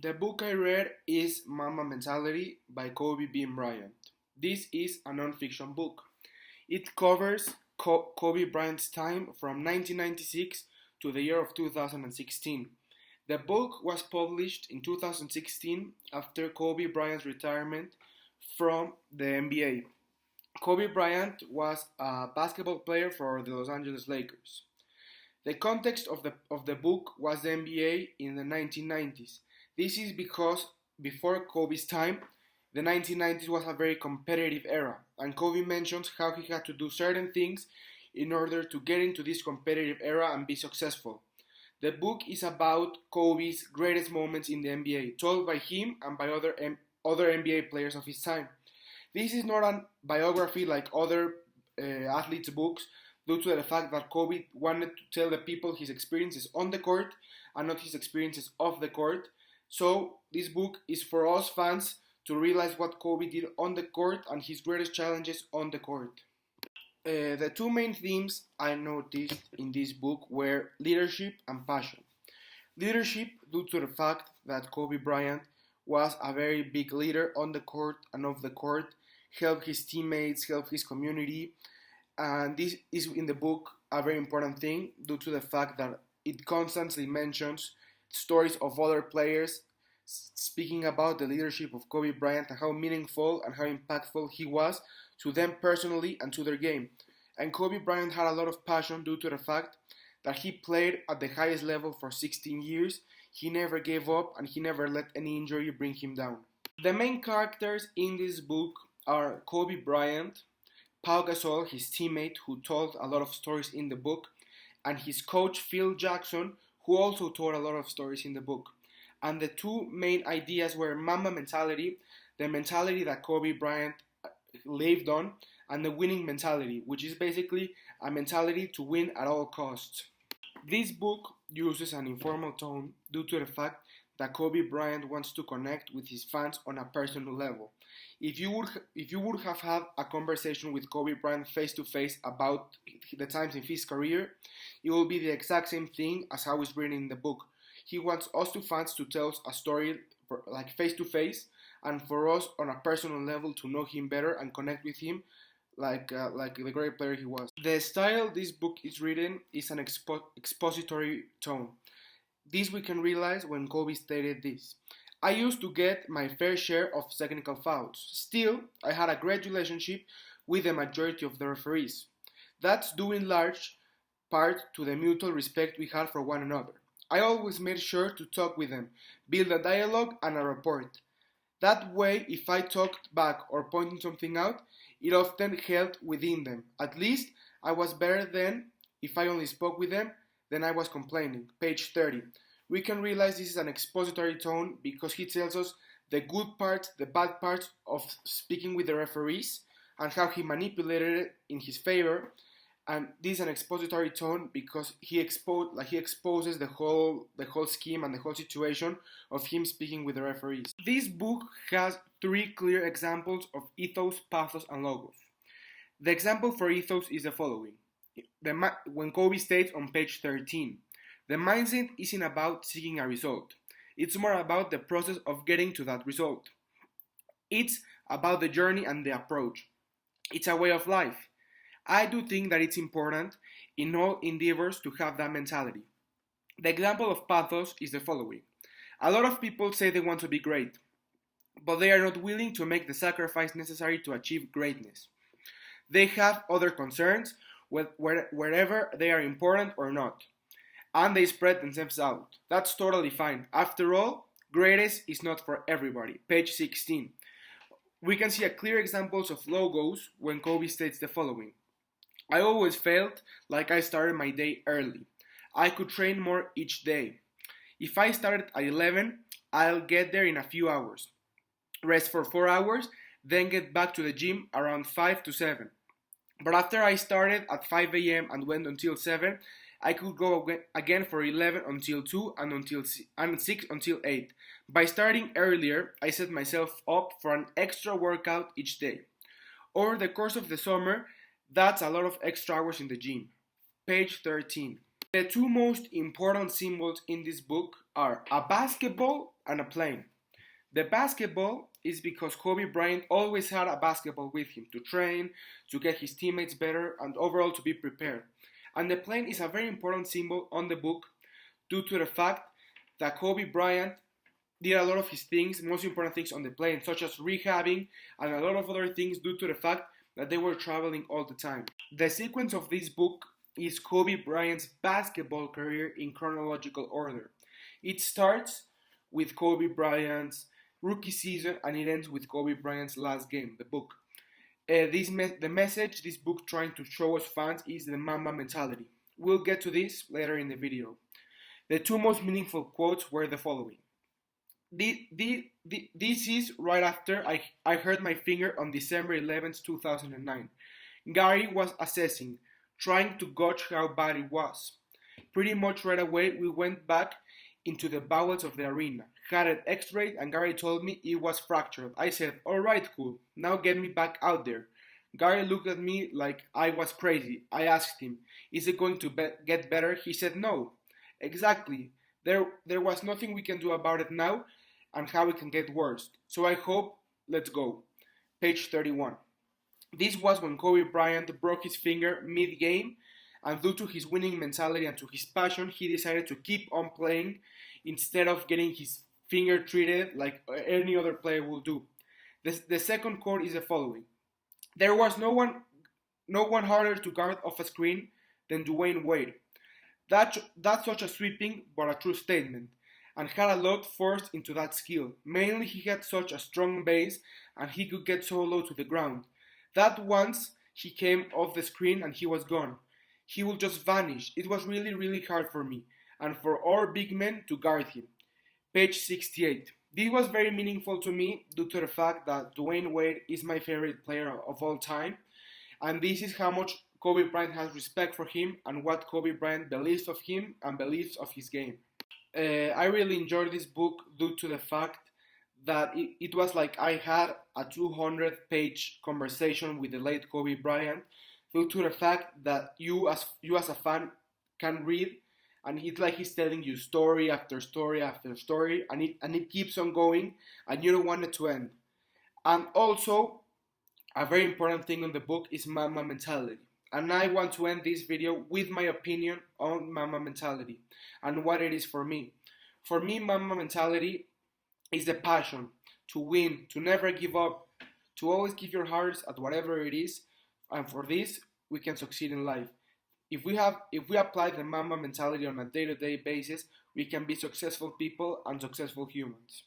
The book I read is Mamba Mentality by Kobe Bryant. This is a non-fiction book. It covers Kobe Bryant's time from 1996 to the year of 2016. The book was published in 2016 after Kobe Bryant's retirement from the NBA. Kobe Bryant was a basketball player for the Los Angeles Lakers. The context of the book was the NBA in the 1990s. This is because before Kobe's time, the 1990s was a very competitive era, and Kobe mentions how he had to do certain things in order to get into this competitive era and be successful. The book is about Kobe's greatest moments in the NBA, told by him and by other NBA players of his time. This is not a biography like other athletes' books, due to the fact that Kobe wanted to tell the people his experiences on the court and not his experiences off the court. So this book is for us fans to realize what Kobe did on the court and his greatest challenges on the court. The two main themes I noticed in this book were leadership and passion. Leadership, due to the fact that Kobe Bryant was a very big leader on the court and off the court, helped his teammates, helped his community, and this is in the book a very important thing due to the fact that it constantly mentions stories of other players speaking about the leadership of Kobe Bryant and how meaningful and how impactful he was to them personally and to their game. And Kobe Bryant had a lot of passion due to the fact that he played at the highest level for 16 years. He never gave up and he never let any injury bring him down. The main characters in this book are Kobe Bryant, Pau Gasol, his teammate who told a lot of stories in the book, and his coach Phil Jackson, who also told a lot of stories in the book. And the two main ideas were Mamba mentality, the mentality that Kobe Bryant lived on, and the winning mentality, which is basically a mentality to win at all costs. This book uses an informal tone due to the fact that Kobe Bryant wants to connect with his fans on a personal level. If you would have had a conversation with Kobe Bryant face to face about the times in his career, it will be the exact same thing as how it's written in the book. He wants us to fans to tell us a story like face to face, and for us on a personal level to know him better and connect with him like the great player he was. The style this book is written is an expository tone. This we can realize when Kobe stated this: I used to get my fair share of technical fouls. Still, I had a great relationship with the majority of the referees. That's due in large part to the mutual respect we had for one another. I always made sure to talk with them, build a dialogue and a rapport. That way, if I talked back or pointed something out, it often held within them. At least, I was better than if I only spoke with them than I was complaining. Page 30. We can realize this is an expository tone because he tells us the good parts, the bad parts of speaking with the referees and how he manipulated it in his favor. And this is an expository tone because he exposes the whole scheme and the whole situation of him speaking with the referees. This book has three clear examples of ethos, pathos, and logos. The example for ethos is the following. When Kobe states on page 13, the mindset isn't about seeking a result. It's more about the process of getting to that result. It's about the journey and the approach. It's a way of life. I do think that it's important in all endeavors to have that mentality. The example of pathos is the following. A lot of people say they want to be great, but they are not willing to make the sacrifice necessary to achieve greatness. They have other concerns, wherever they are important or not, and they spread themselves out. That's totally fine. After all, greatness is not for everybody. Page 16. We can see a clear examples of logos when Kobe states the following. I always felt like I started my day early. I could train more each day. If I started at 11, I'll get there in a few hours. Rest for 4 hours, then get back to the gym around 5 to 7. But after I started at 5 a.m. and went until 7, I could go again for 11 until 2 and 6 until 8. By starting earlier, I set myself up for an extra workout each day. Over the course of the summer, that's a lot of extra hours in the gym. Page 13. The two most important symbols in this book are a basketball and a plane. The basketball is because Kobe Bryant always had a basketball with him to train, to get his teammates better, and overall to be prepared. And the plane is a very important symbol on the book due to the fact that Kobe Bryant did a lot of his things, most important things on the plane, such as rehabbing and a lot of other things due to the fact that they were traveling all the time. The sequence of this book is Kobe Bryant's basketball career in chronological order. It starts with Kobe Bryant's rookie season and it ends with Kobe Bryant's last game, the book. The message this book trying to show us fans is the Mamba mentality. We'll get to this later in the video. The two most meaningful quotes were the following. This is right after I hurt my finger on December 11th, 2009. Gary was assessing, trying to gauge how bad it was. Pretty much right away, we went back into the bowels of the arena, had an x-ray, and Gary told me it was fractured. I said, alright, cool, now get me back out there. Gary looked at me like I was crazy. I asked him, is it going to get better? He said, no. Exactly. There was nothing we can do about it now and how it can get worse. So I hope, let's go. Page 31. This was when Kobe Bryant broke his finger mid-game, and due to his winning mentality and to his passion, he decided to keep on playing instead of getting his finger treated like any other player will do. The second quote is the following. There was no one harder to guard off a screen than Dwayne Wade. That's such a sweeping but a true statement, and had a lot forced into that skill. Mainly he had such a strong base and he could get so low to the ground that once he came off the screen and he was gone. He would just vanish. It was really hard for me and for our big men to guard him. Page 68. This was very meaningful to me due to the fact that Dwayne Wade is my favorite player of all time, and this is how much Kobe Bryant has respect for him and what Kobe Bryant believes of him and believes of his game. I really enjoyed this book due to the fact that it was like I had a 200-page conversation with the late Kobe Bryant, due to the fact that you as a fan can read, and it's like he's telling you story after story after story, and it keeps on going, and you don't want it to end. And also, a very important thing on the book is Mamba mentality. And I want to end this video with my opinion on Mamba mentality and what it is for me. For me, Mamba mentality is the passion to win, to never give up, to always give your hearts at whatever it is, and for this we can succeed in life. If we apply the Mamba mentality on a day-to-day basis, we can be successful people and successful humans.